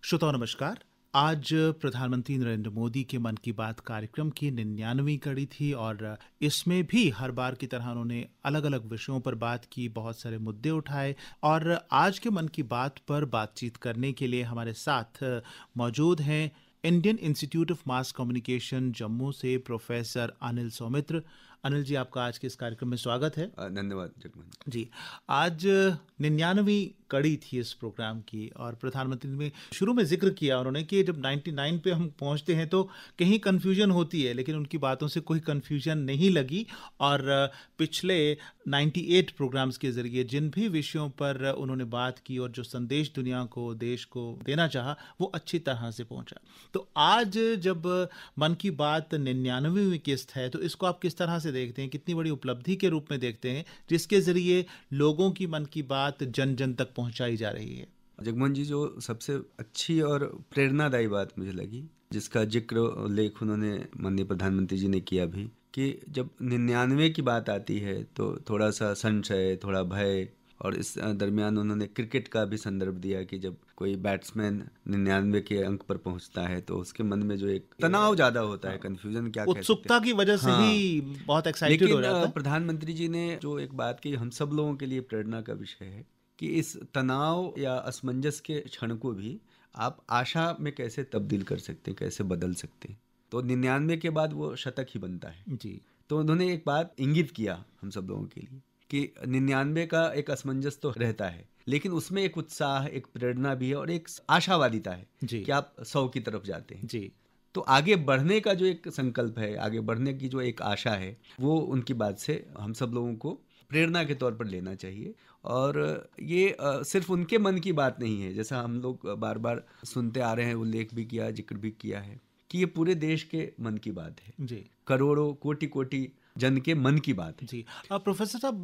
श्रोताओं नमस्कार। आज प्रधानमंत्री नरेंद्र मोदी के मन की बात कार्यक्रम की 99वीं कड़ी थी और इसमें भी हर बार की तरह उन्होंने अलग अलग विषयों पर बात की, बहुत सारे मुद्दे उठाए और आज के मन की बात पर बातचीत करने के लिए हमारे साथ मौजूद हैं Indian institute of mass communication Jammu से प्रोफेसर अनिल सौमित्र। अनिल जी, आपका आज के इस कार्यक्रम में स्वागत है। धन्यवाद जगमोहन जी। आज 99वीं कड़ी थी इस प्रोग्राम की और प्रधानमंत्री ने शुरू में जिक्र किया उन्होंने कि जब 99 पे हम पहुंचते हैं तो कहीं कन्फ्यूजन होती है, लेकिन उनकी बातों से कोई कन्फ्यूजन नहीं लगी और पिछले 98 प्रोग्राम्स के जरिए जिन भी विषयों पर उन्होंने बात की और जो संदेश दुनिया को, देश को देना चाहा, वो अच्छी तरह से पहुंचा। तो आज जब मन की बात 99वीं किस्त है तो इसको आप किस तरह से देखते हैं, कितनी बड़ी उपलब्धि के रूप में देखते हैं जिसके जरिए लोगों की मन की बात जन जन तक पहुंचाई जा रही है? जगमोहन जी, जो सबसे अच्छी और प्रेरणादायी बात मुझे लगी, जिसका जिक्र उल्लेख उन्होंने माननीय प्रधानमंत्री जी ने किया भी, कि जब 99 की बात आती है तो थोड़ा सा संशय, थोड़ा भय, और इस दरमियान उन्होंने क्रिकेट का भी संदर्भ दिया कि जब कोई बैट्समैन 99 के अंक पर पहुंचता है तो उसके मन में जो एक तनाव ज्यादा होता है, कंफ्यूजन क्या उत्सुकता की वजह से ही बहुत एक्साइटेड हो जाता है। प्रधानमंत्री जी ने जो एक बात की, हम सब लोगों के लिए प्रेरणा का विषय है कि इस तनाव या असमंजस के क्षण को भी आप आशा में कैसे तब्दील कर सकते हैं, कैसे बदल सकते हैं। तो 99 के बाद वो शतक ही बनता है जी। तो उन्होंने एक बात इंगित किया हम सब लोगों के लिए कि 99 का एक असमंजस तो रहता है, लेकिन उसमें एक उत्साह, एक प्रेरणा भी है और एक आशावादिता है कि आप 100 की तरफ जाते हैं जी। तो आगे बढ़ने का जो एक संकल्प है, आगे बढ़ने की जो एक आशा है, वो उनकी बात से हम सब लोगों को प्रेरणा के तौर पर लेना चाहिए। और ये सिर्फ उनके मन की बात नहीं है, जैसा हम लोग बार बार सुनते आ रहे हैं, उल्लेख भी किया, जिक्र भी किया है कि ये पूरे देश के मन की बात है जी। करोड़ों कोटि कोटि जन के मन की बात है। जी। प्रोफेसर साहब,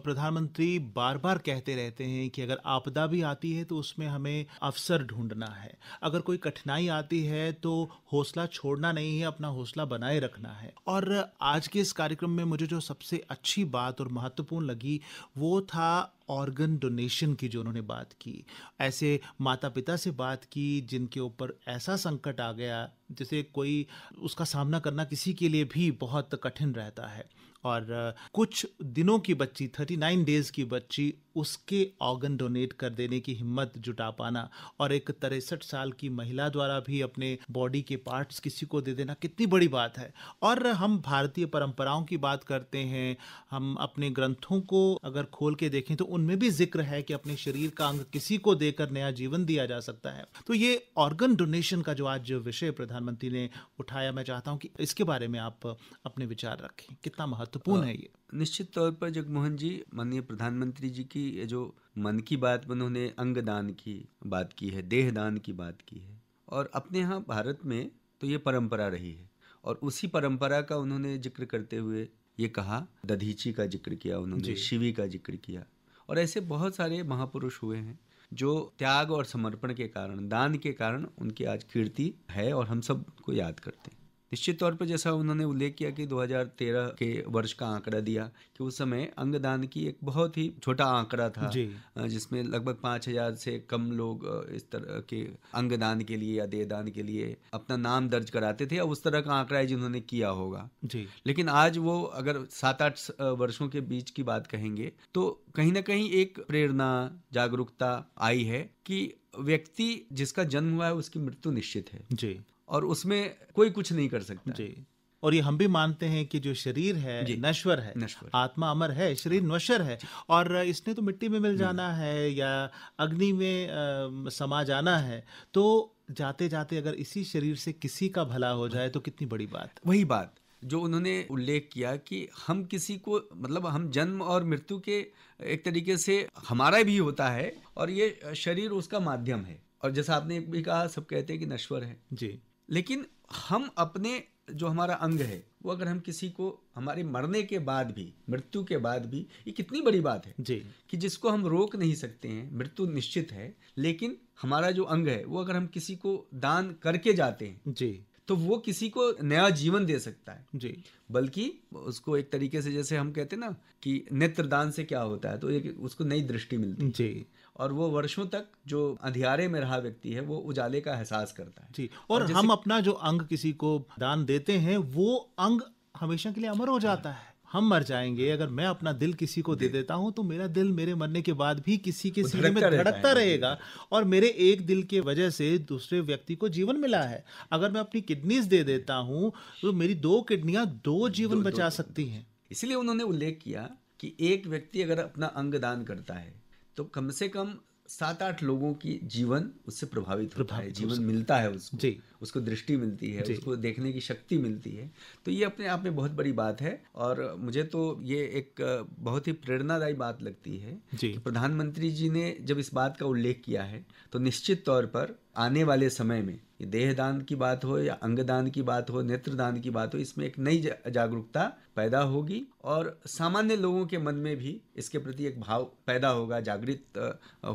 प्रधानमंत्री बार बार कहते रहते हैं कि अगर आपदा भी आती है तो उसमें हमें अवसर ढूंढना है, अगर कोई कठिनाई आती है तो हौसला छोड़ना नहीं है, अपना हौसला बनाए रखना है। और आज के इस कार्यक्रम में मुझे जो सबसे अच्छी बात और महत्वपूर्ण लगी वो था ऑर्गन डोनेशन की, जो उन्होंने बात की। ऐसे माता पिता से बात की जिनके ऊपर ऐसा संकट आ गया जैसे कोई उसका सामना करना किसी के लिए भी बहुत कठिन रहता है और कुछ दिनों की बच्ची, 39 डेज की बच्ची, उसके ऑर्गन डोनेट कर देने की हिम्मत जुटा पाना और एक 63 साल की महिला द्वारा भी अपने बॉडी के पार्ट्स किसी को दे देना कितनी बड़ी बात है। और हम भारतीय परंपराओं की बात करते हैं, हम अपने ग्रंथों को अगर खोल के देखें तो उनमें भी जिक्र है कि अपने शरीर का अंग किसी को देकर नया जीवन दिया जा सकता है। तो ये ऑर्गन डोनेशन का जो आज विषय प्रधानमंत्री ने उठाया, मैं चाहता हूं कि इसके बारे में आप अपने विचार रखें, कितना महत्वपूर्ण है ये। निश्चित तौर पर जगमोहन जी, माननीय प्रधानमंत्री जी की जो मन की बात, उन्होंने अंगदान की बात की है, देहदान की बात की है, और अपने यहाँ भारत में तो ये परंपरा रही है और उसी परंपरा का उन्होंने जिक्र करते हुए ये कहा, दधीची का जिक्र किया उन्होंने, शिवी का जिक्र किया, और ऐसे बहुत सारे महापुरुष हुए हैं जो त्याग और समर्पण के कारण, दान के कारण उनकी आज कीर्ति है और हम सब को याद करते हैं। निश्चित तौर पर जैसा उन्होंने उल्लेख किया कि 2013 के वर्ष का आंकड़ा दिया कि उस समय अंगदान की एक बहुत ही छोटा आंकड़ा था, जिसमें लगभग 5,000 से कम लोग इस तरह के अंगदान के लिए या देहदान के लिए अपना नाम दर्ज कराते थे, या उस तरह का आंकड़ा है जिन्होंने किया होगा जी। लेकिन आज वो अगर 7-8 वर्षों के बीच की बात कहेंगे तो कहीं ना कहीं एक प्रेरणा, जागरूकता आई है कि व्यक्ति जिसका जन्म हुआ है उसकी मृत्यु निश्चित है जी, और उसमें कोई कुछ नहीं कर सकता जी। और ये हम भी मानते हैं कि जो शरीर है नश्वर है, आत्मा अमर है, शरीर नश्वर है और इसने तो मिट्टी में मिल जाना है या अग्नि में समा जाना है। तो जाते जाते अगर इसी शरीर से किसी का भला हो जाए तो कितनी बड़ी बात। वही बात जो उन्होंने उल्लेख किया कि हम किसी को, मतलब हम जन्म और मृत्यु के एक तरीके से हमारा भी होता है और ये शरीर उसका माध्यम है, और जैसा आपने भी कहा, सब कहते हैं कि नश्वर है जी, लेकिन हम अपने जो हमारा अंग है वो अगर हम किसी को हमारे मरने के बाद भी, मृत्यु के बाद भी, ये कितनी बड़ी बात है जी, कि जिसको हम रोक नहीं सकते हैं, मृत्यु निश्चित है, लेकिन हमारा जो अंग है वो अगर हम किसी को दान करके जाते हैं जी तो वो किसी को नया जीवन दे सकता है जी, बल्कि उसको एक तरीके से, जैसे हम कहते हैं ना कि नेत्रदान से क्या होता है, तो एक उसको नई दृष्टि मिलती है जी, और वो वर्षों तक जो अंधियारे में रहा व्यक्ति है वो उजाले का एहसास करता है जी। और हम अपना जो अंग किसी को दान देते हैं वो अंग हमेशा के लिए अमर हो जाता है। हम मर जाएंगे, अगर मैं अपना दिल किसी को दे देता हूं तो मेरा दिल मेरे मरने के बाद भी किसी के सीने में धड़कता रहेगा और मेरे एक दिल के वजह से दूसरे व्यक्ति को जीवन मिला है। अगर मैं अपनी किडनीज दे देता हूं तो मेरी 2 किडनियां 2 जीवन बचा सकती हैं। इसलिए उन्होंने उल्लेख किया कि एक व्यक्ति अगर अपना अंग दान करता है तो कम से कम 7-8 लोगों की जीवन उससे प्रभावित होता है, जीवन मिलता है उसको जी। उसको दृष्टि मिलती है, उसको देखने की शक्ति मिलती है। तो ये अपने आप में बहुत बड़ी बात है और मुझे तो ये एक बहुत ही प्रेरणादायी बात लगती है कि प्रधानमंत्री जी ने जब इस बात का उल्लेख किया है तो निश्चित तौर पर आने वाले समय में देहदान की बात हो या अंगदान की बात हो, नेत्रदान की बात हो, इसमें एक नई जागरूकता पैदा होगी और सामान्य लोगों के मन में भी इसके प्रति एक भाव पैदा होगा, जागृत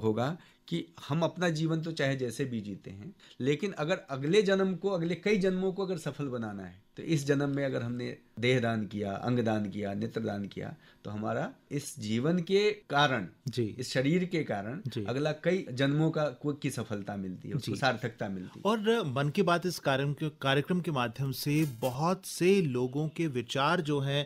होगा कि हम अपना जीवन तो चाहे जैसे भी जीते हैं, लेकिन अगर अगले जन्म को, अगले कई जन्मों को अगर सफल बनाना है तो इस जन्म में अगर हमने देहदान किया, अंगदान किया, नेत्रदान किया तो हमारा इस जीवन के कारण, इस शरीर के कारण अगला कई जन्मों की सफलता मिलती है, उसको सार्थकता मिलती है। और मन की बात इस कार्यक्रम के माध्यम से बहुत से लोगों के विचार जो हैं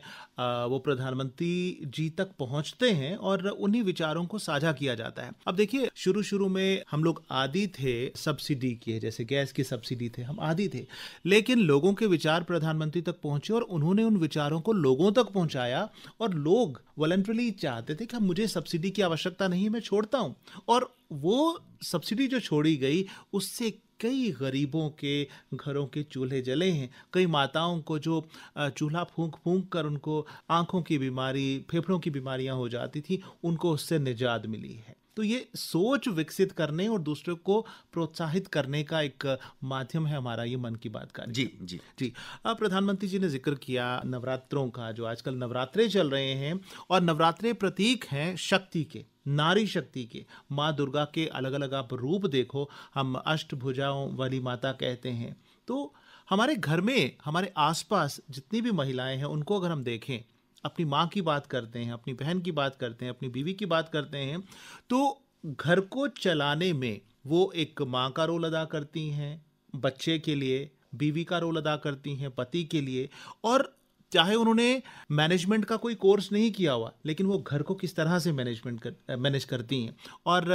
वो प्रधानमंत्री जी तक पहुंचते हैं और उन्हीं विचारों को साझा किया जाता है। अब देखिए, शुरू में हम लोग आदी थे सब्सिडी के, जैसे गैस की सब्सिडी थे, हम आदी थे, लेकिन लोगों के विचार प्रधानमंत्री तक पहुंचे और उन्होंने उन विचारों को लोगों तक पहुंचाया और लोग वॉलंटरली चाहते थे कि मुझे सब्सिडी की आवश्यकता नहीं है, मैं छोड़ता हूं। और वो सब्सिडी जो छोड़ी गई उससे कई गरीबों के घरों के चूल्हे जले हैं, कई माताओं को जो चूल्हा फूंक कर उनको आंखों की बीमारी, फेफड़ों की बीमारियां हो जाती थी, उनको उससे निजात मिली है। तो ये सोच विकसित करने और दूसरों को प्रोत्साहित करने का एक माध्यम है हमारा ये मन की बात का। जी जी जी। अब प्रधानमंत्री जी ने जिक्र किया नवरात्रों का, जो आजकल नवरात्रे चल रहे हैं और नवरात्रे प्रतीक हैं शक्ति के, नारी शक्ति के। माँ दुर्गा के अलग अलग आप रूप देखो, हम अष्टभुजाओं वाली माता कहते हैं। तो हमारे घर में, हमारे आसपास जितनी भी महिलाएं हैं उनको अगर हम देखें, अपनी माँ की बात करते हैं, अपनी बहन की बात करते हैं, अपनी बीवी की बात करते हैं, तो घर को चलाने में वो एक माँ का रोल अदा करती हैं, बच्चे के लिए बीवी का रोल अदा करती हैं, पति के लिए, और चाहे उन्होंने मैनेजमेंट का कोई कोर्स नहीं किया हुआ, लेकिन वो घर को किस तरह से मैनेज करती हैं। और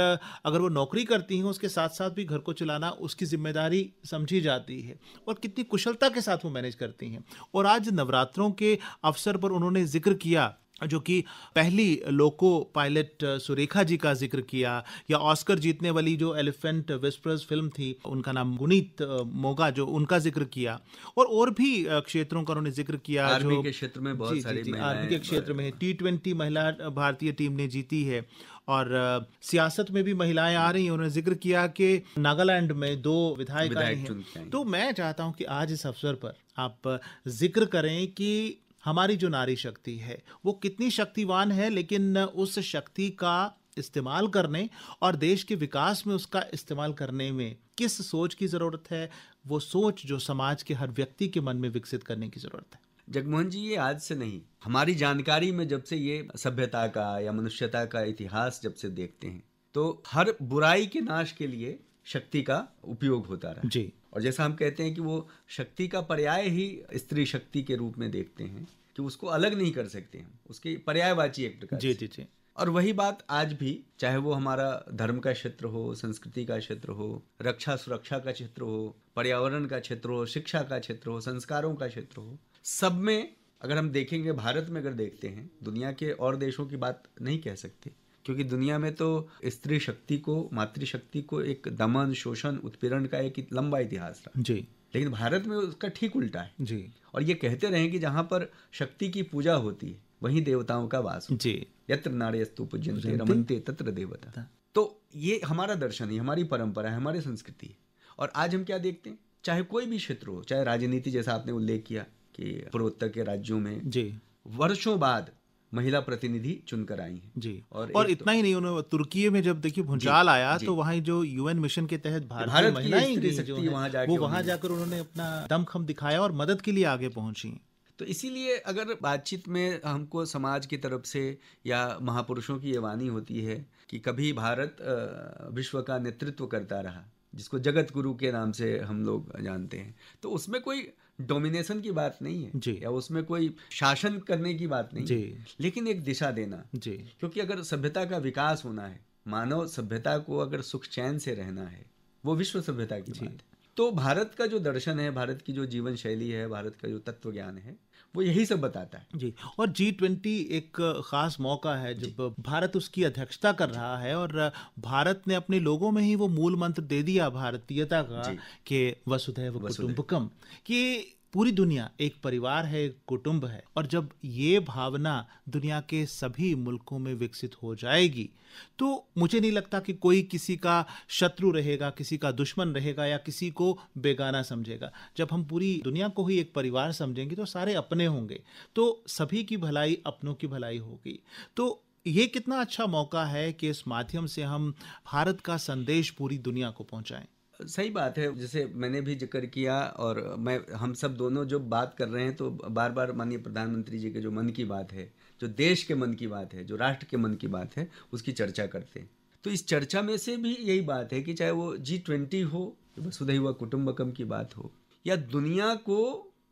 अगर वो नौकरी करती हैं उसके साथ साथ भी घर को चलाना उसकी जिम्मेदारी समझी जाती है और कितनी कुशलता के साथ वो मैनेज करती हैं। और आज नवरात्रों के अवसर पर उन्होंने जिक्र किया, जो कि पहली लोको पायलट सुरेखा जी का जिक्र किया, या ऑस्कर जीतने वाली जो एलिफेंट विस्पर्स फिल्म थी, उनका नाम गुनीत मोगा, जो उनका जिक्र किया, और भी क्षेत्रों का उन्होंने जिक्र किया। आर्मी के क्षेत्र में बहुत सारी आर्मी के क्षेत्र में T20 महिला भारतीय टीम ने जीती है और सियासत में भी महिलाएं आ रही हैं। उन्होंने जिक्र किया कि नागालैंड में 2 विधायक हैं। तो मैं चाहता हूं कि आज इस अवसर पर आप जिक्र करें कि हमारी जो नारी शक्ति है वो कितनी शक्तिवान है, लेकिन उस शक्ति का इस्तेमाल करने और देश के विकास में उसका इस्तेमाल करने में किस सोच की ज़रूरत है, वो सोच जो समाज के हर व्यक्ति के मन में विकसित करने की ज़रूरत है। जगमोहन जी, ये आज से नहीं, हमारी जानकारी में जब से ये सभ्यता का या मनुष्यता का इतिहास जब से देखते हैं तो हर बुराई के नाश के लिए शक्ति का उपयोग होता रहा जी। और जैसा हम कहते हैं कि वो शक्ति का पर्याय ही स्त्री शक्ति के रूप में देखते हैं कि उसको अलग नहीं कर सकते हम, उसकी पर्यायवाची एक प्रकार जी जी जी। और वही बात आज भी, चाहे वो हमारा धर्म का क्षेत्र हो, संस्कृति का क्षेत्र हो, रक्षा सुरक्षा का क्षेत्र हो, पर्यावरण का क्षेत्र हो, शिक्षा का क्षेत्र हो, संस्कारों का क्षेत्र हो, सब में अगर हम देखेंगे, भारत में अगर देखते हैं, दुनिया के और देशों की बात नहीं कह सकते, क्योंकि दुनिया में तो स्त्री शक्ति को, मातृशक्ति को एक दमन, शोषण, उत्पीड़न का एक लंबा इतिहास रहा जी। लेकिन भारत में उसका ठीक उल्टा है जी। और ये कहते रहे कि जहाँ पर शक्ति की पूजा होती है वहीं देवताओं का वास जी। यत्र नार्यस्तु पूज्यन्ते रमन्ते तत्र देवता। तो ये हमारा दर्शन है, हमारी परंपरा है, हमारी संस्कृति है। और आज हम क्या देखते हैं, चाहे कोई भी क्षेत्र हो, चाहे राजनीति, जैसा आपने उल्लेख किया कि पूर्वोत्तर के राज्यों में जी वर्षों बाद महिला प्रतिनिधि चुनकर आई हैं जी। और इतना ही नहीं, उन्होंने तुर्की में जब देखिए भूचाल आया तो वहाँ जो UN मिशन के तहत भारत महिलाएं वहाँ जाकर उन्होंने अपना दमखम दिखाया और मदद के लिए आगे पहुंची। तो इसीलिए अगर बातचीत में हमको समाज की तरफ से या महापुरुषों की ये वाणी होती है कि कभी भारत विश्व का नेतृत्व करता रहा, जिसको जगत गुरु के नाम से हम लोग जानते हैं, तो उसमें कोई डोमिनेशन की बात नहीं है जी। या उसमें कोई शासन करने की बात नहीं जी। है, लेकिन एक दिशा देना जी। क्योंकि अगर सभ्यता का विकास होना है, मानव सभ्यता को अगर सुख चैन से रहना है, वो विश्व सभ्यता की बात है, तो भारत का जो दर्शन है, भारत की जो जीवन शैली है, भारत का जो तत्व ज्ञान है, वो यही सब बताता है जी। और G20 एक खास मौका है जब भारत उसकी अध्यक्षता कर रहा है और भारत ने अपने लोगों में ही वो मूल मंत्र दे दिया भारतीयता का कि वसुधैव कुटुंबकम, कि पूरी दुनिया एक परिवार है, एक कुटुंब है। और जब ये भावना दुनिया के सभी मुल्कों में विकसित हो जाएगी तो मुझे नहीं लगता कि कोई किसी का शत्रु रहेगा, किसी का दुश्मन रहेगा या किसी को बेगाना समझेगा। जब हम पूरी दुनिया को ही एक परिवार समझेंगे तो सारे अपने होंगे, तो सभी की भलाई अपनों की भलाई होगी। तो ये कितना अच्छा मौका है कि इस माध्यम से हम भारत का संदेश पूरी दुनिया को पहुंचाएं। सही बात है, जैसे मैंने भी जिक्र किया और हम सब दोनों जो बात कर रहे हैं तो बार बार माननीय प्रधानमंत्री जी के जो मन की बात है, जो देश के मन की बात है, जो राष्ट्र के मन की बात है, उसकी चर्चा करते हैं। तो इस चर्चा में से भी यही बात है कि चाहे वो G20 हो, वसुधैव कुटुंबकम की बात हो, या दुनिया को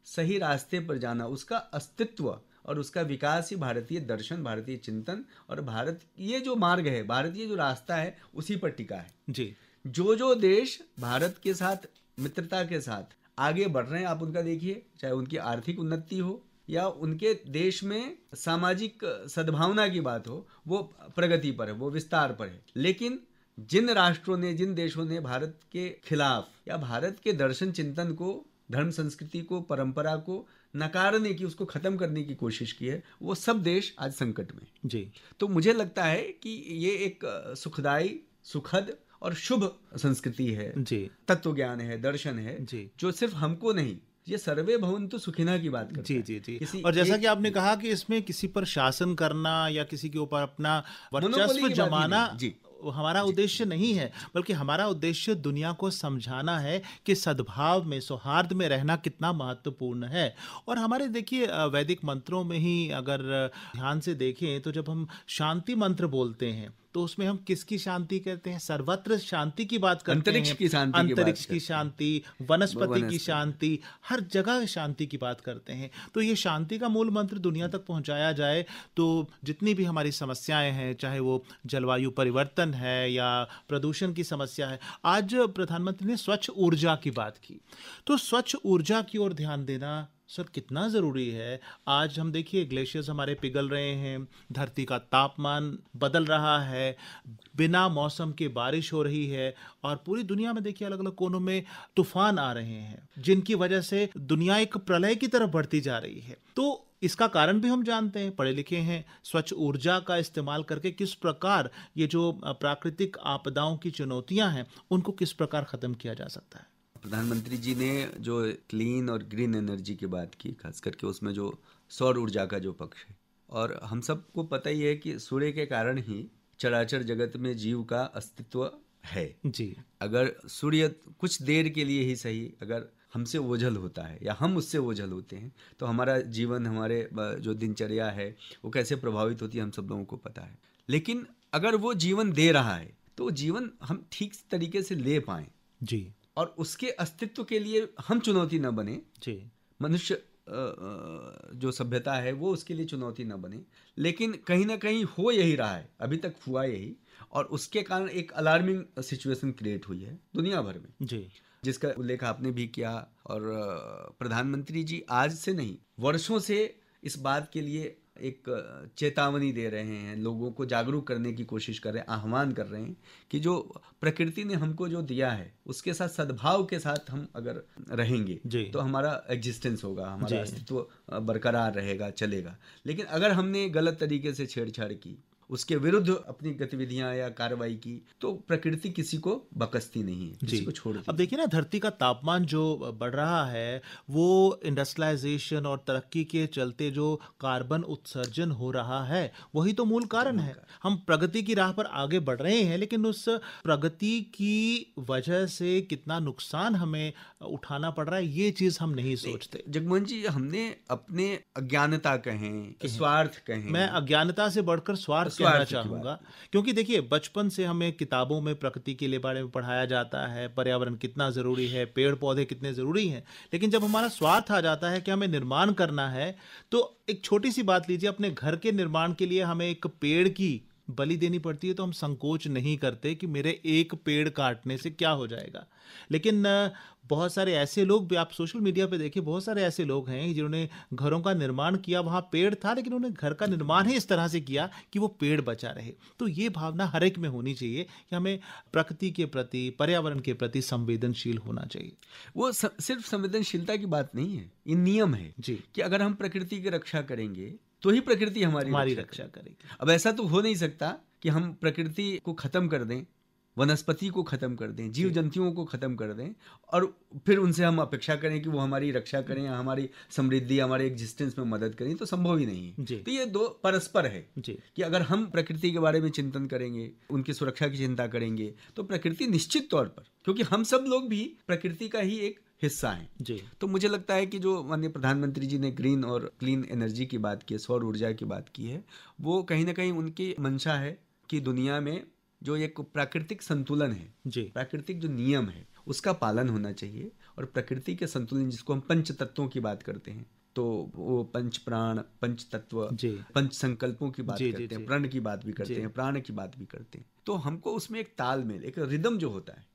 सही रास्ते पर जाना, उसका अस्तित्व और उसका विकास ही भारतीय दर्शन, भारतीय चिंतन और भारत ये जो मार्ग है, भारतीय जो रास्ता है, उसी पर टिका है जी। जो देश भारत के साथ मित्रता के साथ आगे बढ़ रहे हैं, आप उनका देखिए, चाहे उनकी आर्थिक उन्नति हो या उनके देश में सामाजिक सद्भावना की बात हो, वो प्रगति पर है, वो विस्तार पर है। लेकिन जिन राष्ट्रों ने, जिन देशों ने भारत के खिलाफ या भारत के दर्शन चिंतन को, धर्म संस्कृति को, परंपरा को नकारने की, उसको खत्म करने की कोशिश की है, वो सब देश आज संकट में जी। तो मुझे लगता है कि ये एक सुखदाई, सुखद और शुभ संस्कृति है जी। तत्व ज्ञान है, दर्शन है जी। जो सिर्फ हमको नहीं, ये सर्वे भवन्तु सुखिनः की बात करता है। जी। और जैसा कि आपने कहा कि इसमें किसी पर शासन करना या किसी के ऊपर अपना वर्चस्व जमाना हमारा उद्देश्य नहीं है, बल्कि हमारा उद्देश्य दुनिया को समझाना है कि सद्भाव में, सौहार्द में रहना कितना महत्वपूर्ण है। और हमारे देखिए वैदिक मंत्रों में ही अगर ध्यान से देखें तो जब हम शांति मंत्र बोलते हैं तो उसमें हम किसकी शांति कहते हैं? सर्वत्र शांति की बात करते हैं, अंतरिक्ष की शांति, वनस्पति की शांति, हर जगह शांति की बात करते हैं। तो ये शांति का मूल मंत्र दुनिया तक पहुंचाया जाए तो जितनी भी हमारी समस्याएं हैं, चाहे वो जलवायु परिवर्तन है या प्रदूषण की समस्या है, आज प्रधानमंत्री ने स्वच्छ ऊर्जा की बात की, तो स्वच्छ ऊर्जा की ओर ध्यान देना सर कितना ज़रूरी है। आज हम देखिए ग्लेशियर्स हमारे पिघल रहे हैं, धरती का तापमान बदल रहा है, बिना मौसम के बारिश हो रही है और पूरी दुनिया में देखिए अलग अलग कोनों में तूफान आ रहे हैं, जिनकी वजह से दुनिया एक प्रलय की तरफ बढ़ती जा रही है। तो इसका कारण भी हम जानते हैं, पढ़े लिखे हैं। स्वच्छ ऊर्जा का इस्तेमाल करके किस प्रकार ये जो प्राकृतिक आपदाओं की चुनौतियां हैं उनको किस प्रकार ख़त्म किया जा सकता है। प्रधानमंत्री जी ने जो क्लीन और ग्रीन एनर्जी की बात की, खास करके उसमें जो सौर ऊर्जा का जो पक्ष है, और हम सबको पता ही है कि सूर्य के कारण ही चराचर जगत में जीव का अस्तित्व है जी। अगर सूर्य कुछ देर के लिए ही सही अगर हमसे ओझल होता है या हम उससे ओझल होते हैं तो हमारा जीवन, हमारे जो दिनचर्या है वो कैसे प्रभावित होती है हम सब लोगों को पता है। लेकिन अगर वो जीवन दे रहा है तो जीवन हम ठीक तरीके से ले पाएं जी, और उसके अस्तित्व के लिए हम चुनौती न बने जी। मनुष्य जो सभ्यता है वो उसके लिए चुनौती न बने। लेकिन कहीं ना कहीं हो यही रहा है, अभी तक हुआ यही, और उसके कारण एक अलार्मिंग सिचुएशन क्रिएट हुई है दुनिया भर में जी, जिसका उल्लेख आपने भी किया। और प्रधानमंत्री जी आज से नहीं वर्षों से इस बात के लिए एक चेतावनी दे रहे हैं, लोगों को जागरूक करने की कोशिश कर रहे हैं, आह्वान कर रहे हैं कि जो प्रकृति ने हमको जो दिया है उसके साथ सद्भाव के साथ हम अगर रहेंगे तो हमारा एग्जिस्टेंस होगा, हमारा अस्तित्व बरकरार रहेगा, चलेगा। लेकिन अगर हमने गलत तरीके से छेड़छाड़ की उसके विरुद्ध अपनी गतिविधियां या कार्रवाई की, तो प्रकृति किसी को बकसती नहीं है, किसी को छोड़ती। अब देखिए ना, धरती का तापमान जो बढ़ रहा है वो इंडस्ट्रियलाइजेशन और तरक्की के चलते जो कार्बन उत्सर्जन हो रहा है वही तो मूल कारण है। हम प्रगति की राह पर आगे बढ़ रहे हैं, लेकिन उस प्रगति की वजह से कितना नुकसान हमें उठाना पड़ रहा है ये चीज हम नहीं सोचते। जगमोहन जी, हमने अपने अज्ञानता कहें, स्वार्थ कहें, मैं अज्ञानता से बढ़कर स्वार्थ कहना चाहूंगा, क्योंकि देखिए बचपन से हमें किताबों में प्रकृति के लिए बारे में पढ़ाया जाता है, पर्यावरण कितना जरूरी है, पेड़ पौधे कितने जरूरी हैं, लेकिन जब हमारा स्वार्थ आ जाता है कि हमें निर्माण करना है, तो एक छोटी सी बात लीजिए, अपने घर के निर्माण के लिए हमें एक पेड़ की बलि देनी पड़ती है तो हम संकोच नहीं करते कि मेरे एक पेड़ काटने से क्या हो जाएगा। लेकिन बहुत सारे ऐसे लोग भी, आप सोशल मीडिया पे देखिए, बहुत सारे ऐसे लोग हैं जिन्होंने घरों का निर्माण किया, वहाँ पेड़ था लेकिन उन्होंने घर का निर्माण ही इस तरह से किया कि वो पेड़ बचा रहे। तो ये भावना हर एक में होनी चाहिए कि हमें प्रकृति के प्रति, पर्यावरण के प्रति संवेदनशील होना चाहिए। वो सिर्फ संवेदनशीलता की बात नहीं है, ये नियम है जी कि अगर हम प्रकृति की रक्षा करेंगे तो ही प्रकृति हमारी रक्षा करेगी। अब ऐसा तो हो नहीं सकता कि हम प्रकृति को खत्म कर दें, वनस्पति को खत्म कर दें, जीव जंतुओं को खत्म कर दें और फिर उनसे हम अपेक्षा करें कि वो हमारी रक्षा करें या हमारी समृद्धि, हमारे एग्जिस्टेंस में मदद करें, तो संभव ही नहीं है। तो ये दो परस्पर है कि अगर हम प्रकृति के बारे में चिंतन करेंगे, उनकी सुरक्षा की चिंता करेंगे, तो प्रकृति निश्चित तौर पर, क्योंकि हम सब लोग भी प्रकृति का ही एक हिस्सा है जी। तो मुझे लगता है कि जो माननीय प्रधानमंत्री जी ने ग्रीन और क्लीन एनर्जी की बात की है, सौर ऊर्जा की बात की है, वो कहीं ना कहीं उनकी मंशा है कि दुनिया में जो एक प्राकृतिक संतुलन है जी, प्राकृतिक जो नियम है उसका पालन होना चाहिए। और प्रकृति के संतुलन, जिसको हम पंच तत्वों की बात करते हैं, तो वो पंच प्राण, पंच तत्व, पंच संकल्पों की बात करते हैं, प्रण की बात भी करते हैं, प्राण की बात भी करते हैं। तो हमको उसमें एक तालमेल, एक रिदम जो होता है,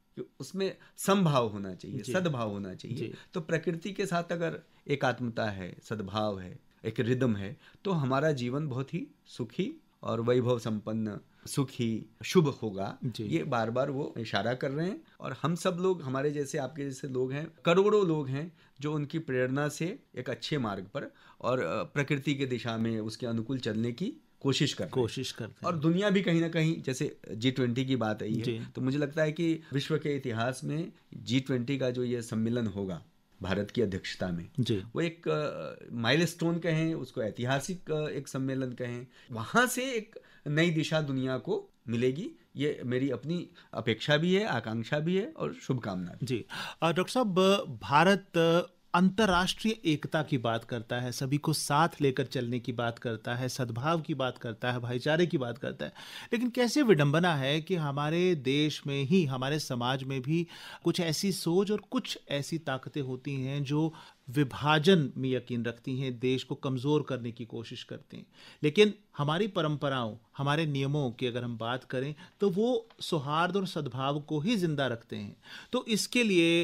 उसमें समभाव होना चाहिए, सद्भाव होना चाहिए। तो प्रकृति के साथ अगर एकात्मता है, सद्भाव है, एक रिदम है, तो हमारा जीवन बहुत ही सुखी और वैभव संपन्न, सुखी, शुभ होगा। ये बार बार वो इशारा कर रहे हैं और हम सब लोग, हमारे जैसे, आपके जैसे लोग हैं, करोड़ों लोग हैं जो उनकी प्रेरणा से एक अच्छे मार्ग पर और प्रकृति के दिशा में उसके अनुकूल चलने की कोशिश करते हैं। और दुनिया भी कहीं ना कहीं, जैसे G20 की बात आई है, तो मुझे लगता है कि विश्व के इतिहास में G20 का जो ये सम्मेलन होगा भारत की अध्यक्षता में, वो एक माइलस्टोन कहें उसको, ऐतिहासिक एक सम्मेलन कहें, वहां से एक नई दिशा दुनिया को मिलेगी। ये मेरी अपनी अपेक्षा भी है, आकांक्षा भी है और शुभकामना भी। जी डॉक्टर साहब, भारत अंतर्राष्ट्रीय एकता की बात करता है, सभी को साथ लेकर चलने की बात करता है, सद्भाव की बात करता है, भाईचारे की बात करता है, लेकिन कैसे विडंबना है कि हमारे देश में ही, हमारे समाज में भी कुछ ऐसी सोच और कुछ ऐसी ताकतें होती हैं जो विभाजन में यकीन रखती हैं, देश को कमज़ोर करने की कोशिश करते हैं। लेकिन हमारी परंपराओं, हमारे नियमों की अगर हम बात करें तो वो सौहार्द और सद्भाव को ही जिंदा रखते हैं। तो इसके लिए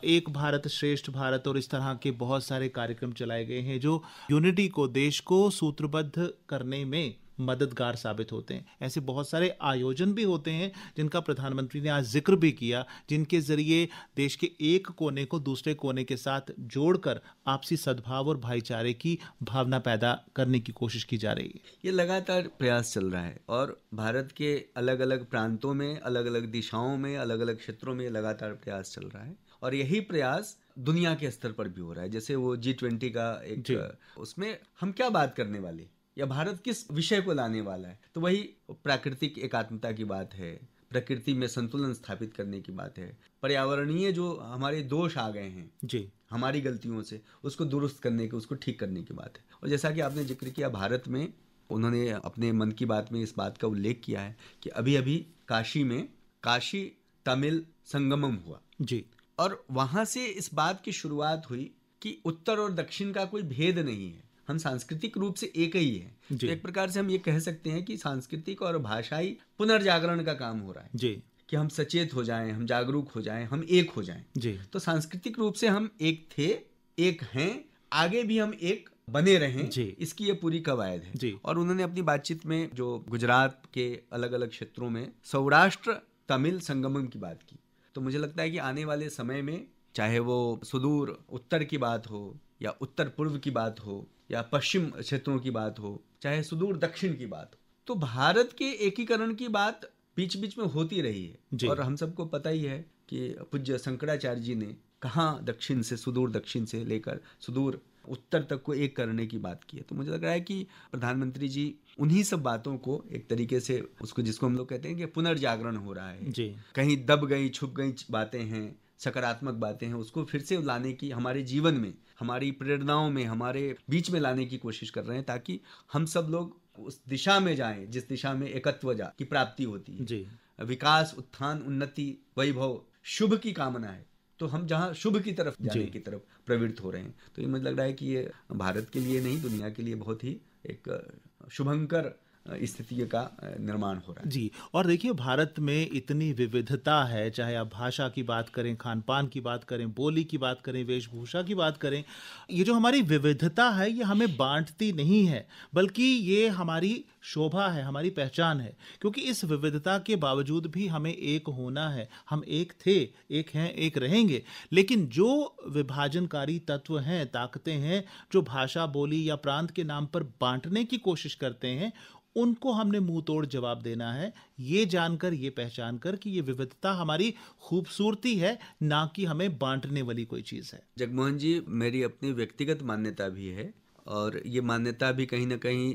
एक भारत श्रेष्ठ भारत और इस तरह के बहुत सारे कार्यक्रम चलाए गए हैं जो यूनिटी को, देश को सूत्रबद्ध करने में मददगार साबित होते हैं। ऐसे बहुत सारे आयोजन भी होते हैं जिनका प्रधानमंत्री ने आज जिक्र भी किया, जिनके जरिए देश के एक कोने को दूसरे कोने के साथ जोड़कर आपसी सद्भाव और भाईचारे की भावना पैदा करने की कोशिश की जा रही है। ये लगातार प्रयास चल रहा है और भारत के अलग अलग प्रांतों में, अलग अलग दिशाओं में, अलग अलग क्षेत्रों में लगातार प्रयास चल रहा है और यही प्रयास दुनिया के स्तर पर भी हो रहा है। जैसे वो G20 का एक, उसमें हम क्या बात करने वाले या भारत किस विषय को लाने वाला है, तो वही प्राकृतिक एकात्मता की बात है, प्रकृति में संतुलन स्थापित करने की बात है, पर्यावरणीय जो हमारे दोष आ गए हैं जी, हमारी गलतियों से, उसको दुरुस्त करने की, उसको ठीक करने की बात है। और जैसा कि आपने जिक्र किया, भारत में उन्होंने अपने मन की बात में इस बात का उल्लेख किया है कि अभी अभी काशी में काशी तमिल संगमम हुआ जी, और वहां से इस बात की शुरुआत हुई कि उत्तर और दक्षिण का कोई भेद नहीं है, हम सांस्कृतिक रूप से एक ही है। तो एक प्रकार से हम ये कह सकते हैं कि सांस्कृतिक और भाषाई पुनर्जागरण का काम हो रहा है जी, कि हम सचेत हो जाएं, हम जागरूक हो जाएं, हम एक हो जाएं जी। तो सांस्कृतिक रूप से हम एक थे, एक हैं, आगे भी हम एक बने रहें जी, इसकी ये पूरी कवायद है जी। और उन्होंने अपनी बातचीत में जो गुजरात के अलग अलग क्षेत्रों में सौराष्ट्र तमिल संगमम की बात की, तो मुझे लगता है कि आने वाले समय में, चाहे वो सुदूर उत्तर की बात हो या उत्तर पूर्व की बात हो या पश्चिम क्षेत्रों की बात हो, चाहे सुदूर दक्षिण की बात हो, तो भारत के एकीकरण की बात बीच बीच में होती रही है, और हम सबको पता ही है कि पूज्य शंकराचार्य जी ने कहाँ दक्षिण से, सुदूर दक्षिण से लेकर सुदूर उत्तर तक को एक करने की बात की है। तो मुझे लग रहा है कि प्रधानमंत्री जी उन्हीं सब बातों को एक तरीके से, उसको जिसको हम लोग कहते हैं कि पुनर्जागरण हो रहा है जी। कहीं दब गई छुप गई बातें हैं, सकारात्मक बातें हैं, उसको फिर से लाने की, हमारे जीवन में, हमारी प्रेरणाओं में, हमारे बीच में लाने की कोशिश कर रहे हैं, ताकि हम सब लोग उस दिशा में जाएं जिस दिशा में एकत्व की प्राप्ति होती है जी। विकास, उत्थान, उन्नति, वैभव, शुभ की कामना है, तो हम जहाँ शुभ की तरफ जाने की तरफ प्रवृत्त हो रहे हैं। तो ये मुझे लग रहा है कि ये भारत के लिए नहीं, दुनिया के लिए बहुत ही एक शुभंकर स्थिति का निर्माण हो रहा है जी। और देखिए, भारत में इतनी विविधता है, चाहे आप भाषा की बात करें, खान पान की बात करें, बोली की बात करें, वेशभूषा की बात करें, ये जो हमारी विविधता है ये हमें बांटती नहीं है, बल्कि ये हमारी शोभा है, हमारी पहचान है। क्योंकि इस विविधता के बावजूद भी हमें एक होना है। हम एक थे, एक हैं, एक रहेंगे। लेकिन जो विभाजनकारी तत्व हैं, ताकतें हैं, जो भाषा, बोली या प्रांत के नाम पर बांटने की कोशिश करते हैं, उनको हमने मुंह तोड़ जवाब देना है, ये जानकर, ये पहचान कर कि ये विविधता हमारी खूबसूरती है, ना कि हमें बांटने वाली कोई चीज़ है। जगमोहन जी, मेरी अपनी व्यक्तिगत मान्यता भी है, और ये मान्यता भी कहीं ना कहीं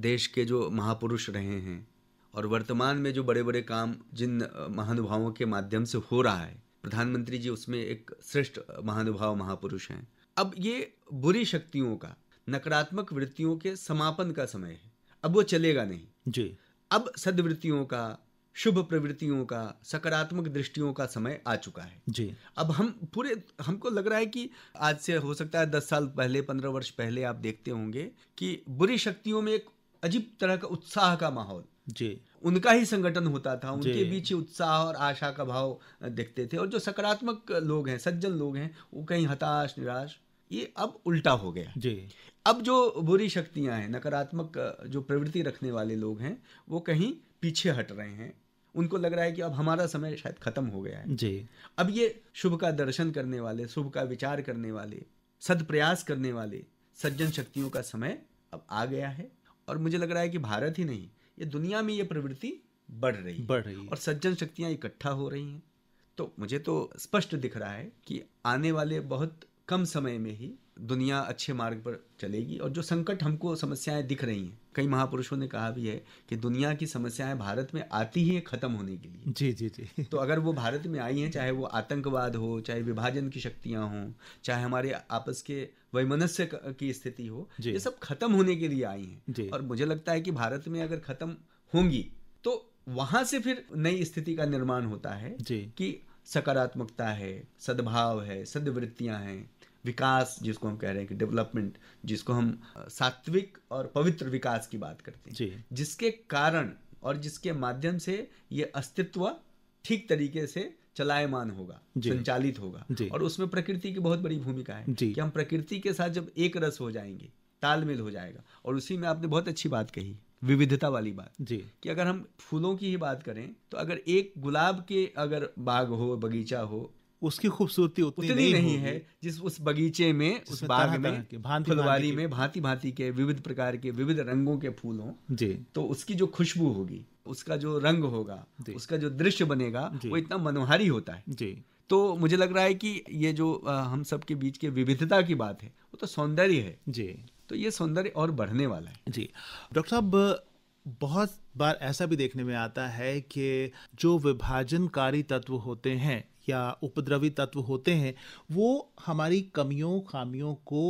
देश के जो महापुरुष रहे हैं और वर्तमान में जो बड़े बड़े काम जिन महानुभावों के माध्यम से हो रहा है, प्रधानमंत्री जी उसमें एक श्रेष्ठ महानुभाव, महापुरुष हैं। अब ये बुरी शक्तियों का, नकारात्मक वृत्तियों के समापन का समय है। अब वो चलेगा नहीं जी। अब सद्वृत्तियों का, शुभ प्रवृत्तियों का, सकारात्मक दृष्टियों का समय आ चुका है जी। अब हमको लग रहा है कि आज से हो सकता है 10 साल पहले, 15 वर्ष पहले आप देखते होंगे कि बुरी शक्तियों में एक अजीब तरह का उत्साह का माहौल जी, उनका ही संगठन होता था, उनके बीच उत्साह और आशा का भाव देखते थे, और जो सकारात्मक लोग हैं, सज्जन लोग हैं, वो कहीं हताश, निराश। ये अब उल्टा हो गया जी। अब जो बुरी शक्तियां हैं, नकारात्मक जो प्रवृत्ति रखने वाले लोग हैं, वो कहीं पीछे हट रहे हैं। उनको लग रहा है कि अब हमारा समय शायद खत्म हो गया है जी। अब ये शुभ का दर्शन करने वाले, शुभ का विचार करने वाले, सदप्रयास करने वाले सज्जन शक्तियों का समय अब आ गया है। और मुझे लग रहा है कि भारत ही नहीं, ये दुनिया में ये प्रवृत्ति बढ़ रही है और सज्जन शक्तियां इकट्ठा हो रही हैं। तो मुझे तो स्पष्ट दिख रहा है कि आने वाले बहुत कम समय में ही दुनिया अच्छे मार्ग पर चलेगी। और जो संकट हमको, समस्याएं दिख रही हैं, कई महापुरुषों ने कहा भी है कि दुनिया की समस्याएं भारत में आती ही खत्म होने के लिए जी जी जी। तो अगर वो भारत में आई हैं, चाहे वो आतंकवाद हो, चाहे विभाजन की शक्तियां हों, चाहे हमारे आपस के वैमनस्य की स्थिति हो, ये सब खत्म होने के लिए आई हैं। और मुझे लगता है कि भारत में अगर खत्म होंगी तो वहां से फिर नई स्थिति का निर्माण होता है कि सकारात्मकता है, सद्भाव है, सद्वृत्तियां हैं, विकास जिसको हम कह रहे हैं कि डेवलपमेंट, जिसको हम सात्विक और पवित्र विकास की बात करते हैं जी। जिसके कारण और जिसके माध्यम से ये अस्तित्व ठीक तरीके से चलायमान होगा, संचालित होगा। और उसमें प्रकृति की बहुत बड़ी भूमिका है कि हम प्रकृति के साथ जब एक रस हो जाएंगे, तालमेल हो जाएगा। और उसी में आपने बहुत अच्छी बात कही, विविधता वाली बात जी, कि अगर हम फूलों की ही बात करें तो अगर एक गुलाब के अगर बाग हो, बगीचा हो, उसकी खूबसूरती उतनी नहीं है जिस उस बगीचे में, उस बाग में, फुलवारी में भांति भांति के विविध प्रकार के विविध रंगों के फूल हों जी। तो उसकी जो खुशबू होगी, उसका जो रंग होगा, उसका जो दृश्य बनेगा, वो इतना मनोहारी होता है जी। तो मुझे लग रहा है कि ये जो हम सबके बीच के विविधता की बात है, वो तो सौंदर्य है जी। तो ये सौंदर्य और बढ़ने वाला है जी। डॉक्टर साहब, बहुत बार ऐसा भी देखने में आता है कि जो विभाजनकारी तत्व होते हैं या उपद्रवी तत्व होते हैं, वो हमारी कमियों, खामियों को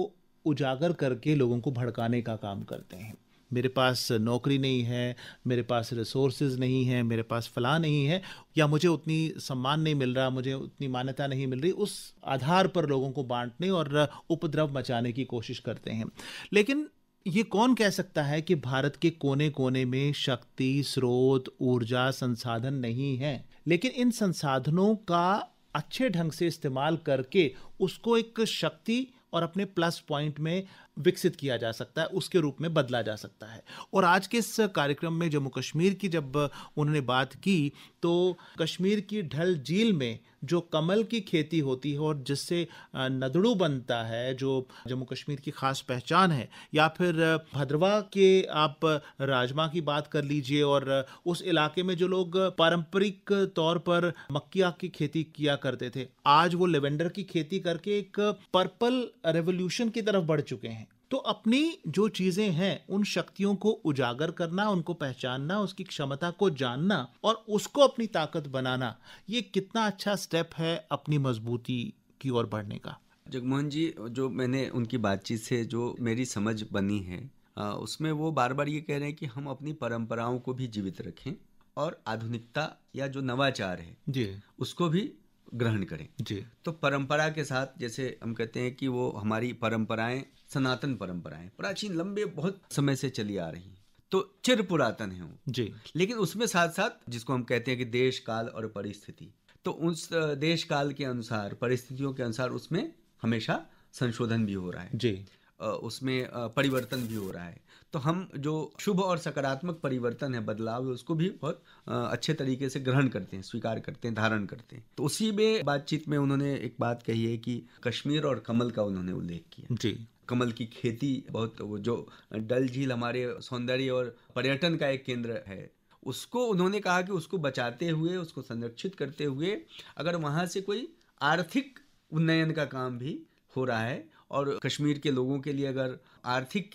उजागर करके लोगों को भड़काने का काम करते हैं। मेरे पास नौकरी नहीं है, मेरे पास रिसोर्सेज नहीं है, मेरे पास फलां नहीं है, या मुझे उतनी सम्मान नहीं मिल रहा, मुझे उतनी मान्यता नहीं मिल रही, उस आधार पर लोगों को बांटने और उपद्रव मचाने की कोशिश करते हैं। लेकिन ये कौन कह सकता है कि भारत के कोने कोने में शक्ति, स्रोत, ऊर्जा, संसाधन नहीं है, लेकिन इन संसाधनों का अच्छे ढंग से इस्तेमाल करके उसको एक शक्ति और अपने प्लस पॉइंट में विकसित किया जा सकता है, उसके रूप में बदला जा सकता है। और आज के इस कार्यक्रम में जम्मू कश्मीर की जब उन्होंने बात की, तो कश्मीर की डल झील में जो कमल की खेती होती है और जिससे नदड़ू बनता है, जो जम्मू कश्मीर की खास पहचान है, या फिर भद्रवाह के आप राजमा की बात कर लीजिए, और उस इलाके में जो लोग पारंपरिक तौर पर मक्किया की खेती किया करते थे, आज वो लेवेंडर की खेती करके एक पर्पल रेवोल्यूशन की तरफ बढ़ चुके हैं। तो अपनी जो चीजें हैं उन शक्तियों को उजागर करना, उनको पहचानना, उसकी क्षमता को जानना और उसको अपनी ताकत बनाना, ये कितना अच्छा स्टेप है अपनी मजबूती की ओर बढ़ने का। जगमोहन जी, जो मैंने उनकी बातचीत से जो मेरी समझ बनी है, उसमें वो बार बार ये कह रहे हैं कि हम अपनी परंपराओं को भी जीवित रखें और आधुनिकता या जो नवाचार है जी उसको भी ग्रहण करें। जी तो परंपरा के साथ, जैसे हम कहते हैं कि वो हमारी परंपराएं सनातन परंपराएं प्राचीन लंबे बहुत समय से चली आ रही हैं, तो चिर पुरातन है वो जी। लेकिन उसमें साथ साथ जिसको हम कहते हैं कि देश काल और परिस्थिति, तो उस देश काल के अनुसार, परिस्थितियों के अनुसार उसमें हमेशा संशोधन भी हो रहा है जी उसमें परिवर्तन भी हो रहा है। तो हम जो शुभ और सकारात्मक परिवर्तन है, बदलाव है, उसको भी बहुत अच्छे तरीके से ग्रहण करते हैं, स्वीकार करते हैं, धारण करते हैं। तो उसी में बातचीत में उन्होंने एक बात कही है कि कश्मीर और कमल का उन्होंने उल्लेख किया। जी कमल की खेती बहुत, वो जो डल झील हमारे सौंदर्य और पर्यटन का एक केंद्र है, उसको उन्होंने कहा कि उसको बचाते हुए, उसको संरक्षित करते हुए अगर वहाँ से कोई आर्थिक उन्नयन का काम भी हो रहा है और कश्मीर के लोगों के लिए अगर आर्थिक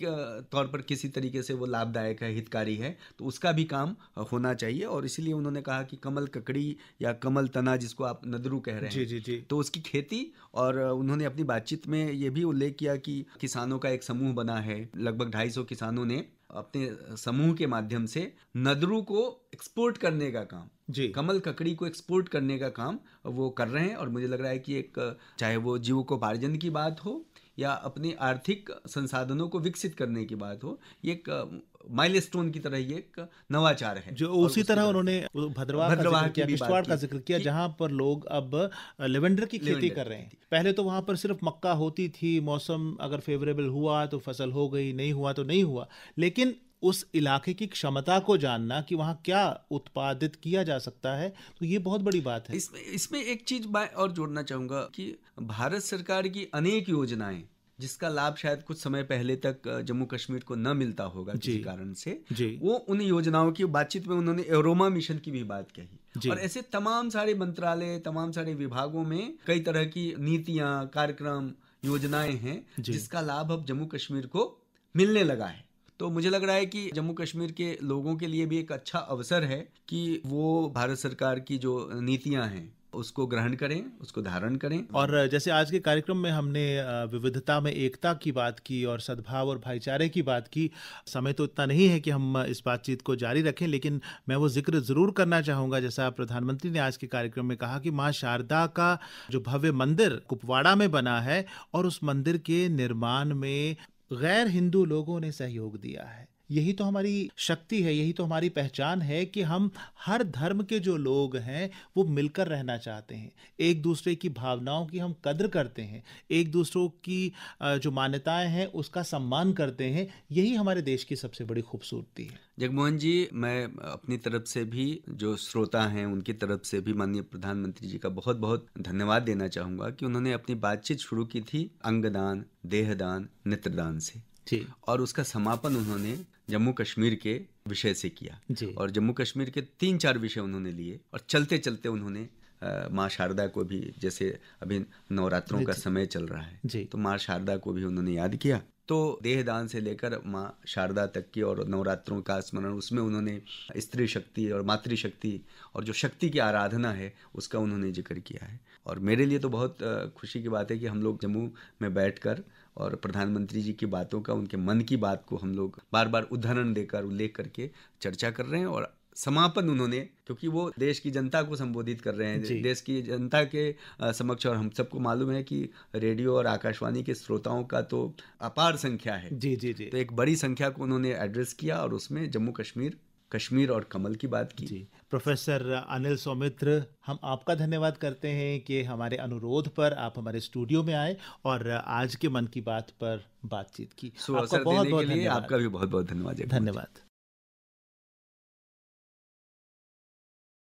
तौर पर किसी तरीके से वो लाभदायक है, हितकारी है, तो उसका भी काम होना चाहिए। और इसीलिए उन्होंने कहा कि कमल ककड़ी या कमल तना, जिसको आप नदरू कह रहे हैं, जी जी तो उसकी खेती। और उन्होंने अपनी बातचीत में ये भी उल्लेख किया कि किसानों का एक समूह बना है, लगभग 250 किसानों ने अपने समूह के माध्यम से नदरू को एक्सपोर्ट करने का काम, जी कमल ककड़ी को एक्सपोर्ट करने का काम वो कर रहे हैं। और मुझे लग रहा है कि एक, चाहे वो जीविकोपार्जन की बात हो या अपने आर्थिक संसाधनों को विकसित करने की बात हो, ये एक माइलस्टोन की तरह ये एक नवाचार है। जो और उसी तरह उन्होंने भद्रवाह का जिक्र किया, की भी बात किश्तवाड़ का की जिक्र किया, कि जहां पर लोग अब लेवेंडर की खेती लेवेंडर कर की रहे हैं। खेती। पहले तो वहां पर सिर्फ मक्का होती थी, मौसम अगर फेवरेबल हुआ तो फसल हो गई, नहीं हुआ तो नहीं हुआ। लेकिन उस इलाके की क्षमता को जानना कि वहां क्या उत्पादित किया जा सकता है, तो ये बहुत बड़ी बात है। इसमें एक चीज मैं और जोड़ना चाहूंगा कि भारत सरकार की अनेक योजनाएं, जिसका लाभ शायद कुछ समय पहले तक जम्मू कश्मीर को न मिलता होगा जी किसी कारण से, जी वो उन योजनाओं की बातचीत में उन्होंने एरोमा मिशन की भी बात कही। जी और ऐसे तमाम सारे मंत्रालय, तमाम सारे विभागों में कई तरह की नीतियां, कार्यक्रम, योजनाएं हैं जी जिसका लाभ अब जम्मू कश्मीर को मिलने लगा है। तो मुझे लग रहा है कि जम्मू कश्मीर के लोगों के लिए भी एक अच्छा अवसर है कि वो भारत सरकार की जो नीतियां हैं उसको ग्रहण करें, उसको धारण करें। और जैसे आज के कार्यक्रम में हमने विविधता में एकता की बात की और सद्भाव और भाईचारे की बात की, समय तो इतना नहीं है कि हम इस बातचीत को जारी रखें, लेकिन मैं वो जिक्र ज़रूर करना चाहूँगा, जैसा प्रधानमंत्री ने आज के कार्यक्रम में कहा कि माँ शारदा का जो भव्य मंदिर कुपवाड़ा में बना है, और उस मंदिर के निर्माण में गैर हिंदू लोगों ने सहयोग दिया है। यही तो हमारी शक्ति है, यही तो हमारी पहचान है कि हम हर धर्म के जो लोग हैं वो मिलकर रहना चाहते हैं, एक दूसरे की भावनाओं की हम कद्र करते हैं, एक दूसरों की जो मान्यताएं हैं उसका सम्मान करते हैं। यही हमारे देश की सबसे बड़ी खूबसूरती है। जगमोहन जी, मैं अपनी तरफ से भी, जो श्रोता हैं उनकी तरफ से भी माननीय प्रधानमंत्री जी का बहुत बहुत धन्यवाद देना चाहूँगा कि उन्होंने अपनी बातचीत शुरू की थी अंगदान, देहदान, नेत्रदान से, जी और उसका समापन उन्होंने जम्मू कश्मीर के विषय से किया। जी और जम्मू कश्मीर के 3-4 विषय उन्होंने लिए और चलते चलते उन्होंने माँ शारदा को भी, जैसे अभी नवरात्रों का समय चल रहा है, जी तो माँ शारदा को भी उन्होंने याद किया। तो देहदान से लेकर माँ शारदा तक की और नवरात्रों का स्मरण, उसमें उन्होंने स्त्री शक्ति और मातृशक्ति और जो शक्ति की आराधना है उसका उन्होंने जिक्र किया है। और मेरे लिए तो बहुत खुशी की बात है कि हम लोग जम्मू में बैठकर और प्रधानमंत्री जी की बातों का, उनके मन की बात को हम लोग बार बार उदाहरण देकर, उल्लेख करके चर्चा कर रहे हैं। और समापन उन्होंने, क्योंकि वो देश की जनता को संबोधित कर रहे हैं, देश की जनता के समक्ष, और हम सबको मालूम है कि रेडियो और आकाशवाणी के श्रोताओं का तो अपार संख्या है। जी जी जी तो एक बड़ी संख्या को उन्होंने एड्रेस किया और उसमें जम्मू कश्मीर कश्मीर और कमल की बात की। जी, प्रोफेसर अनिल सौमित्र, हम आपका धन्यवाद करते हैं कि हमारे अनुरोध पर आप हमारे स्टूडियो में आए और आज के मन की बात पर बातचीत की। आपका अवसर बहुत देने के बहुत लिए धन्यवाद। आपका भी बहुत बहुत धन्यवाद जगमोहन जी। धन्यवाद।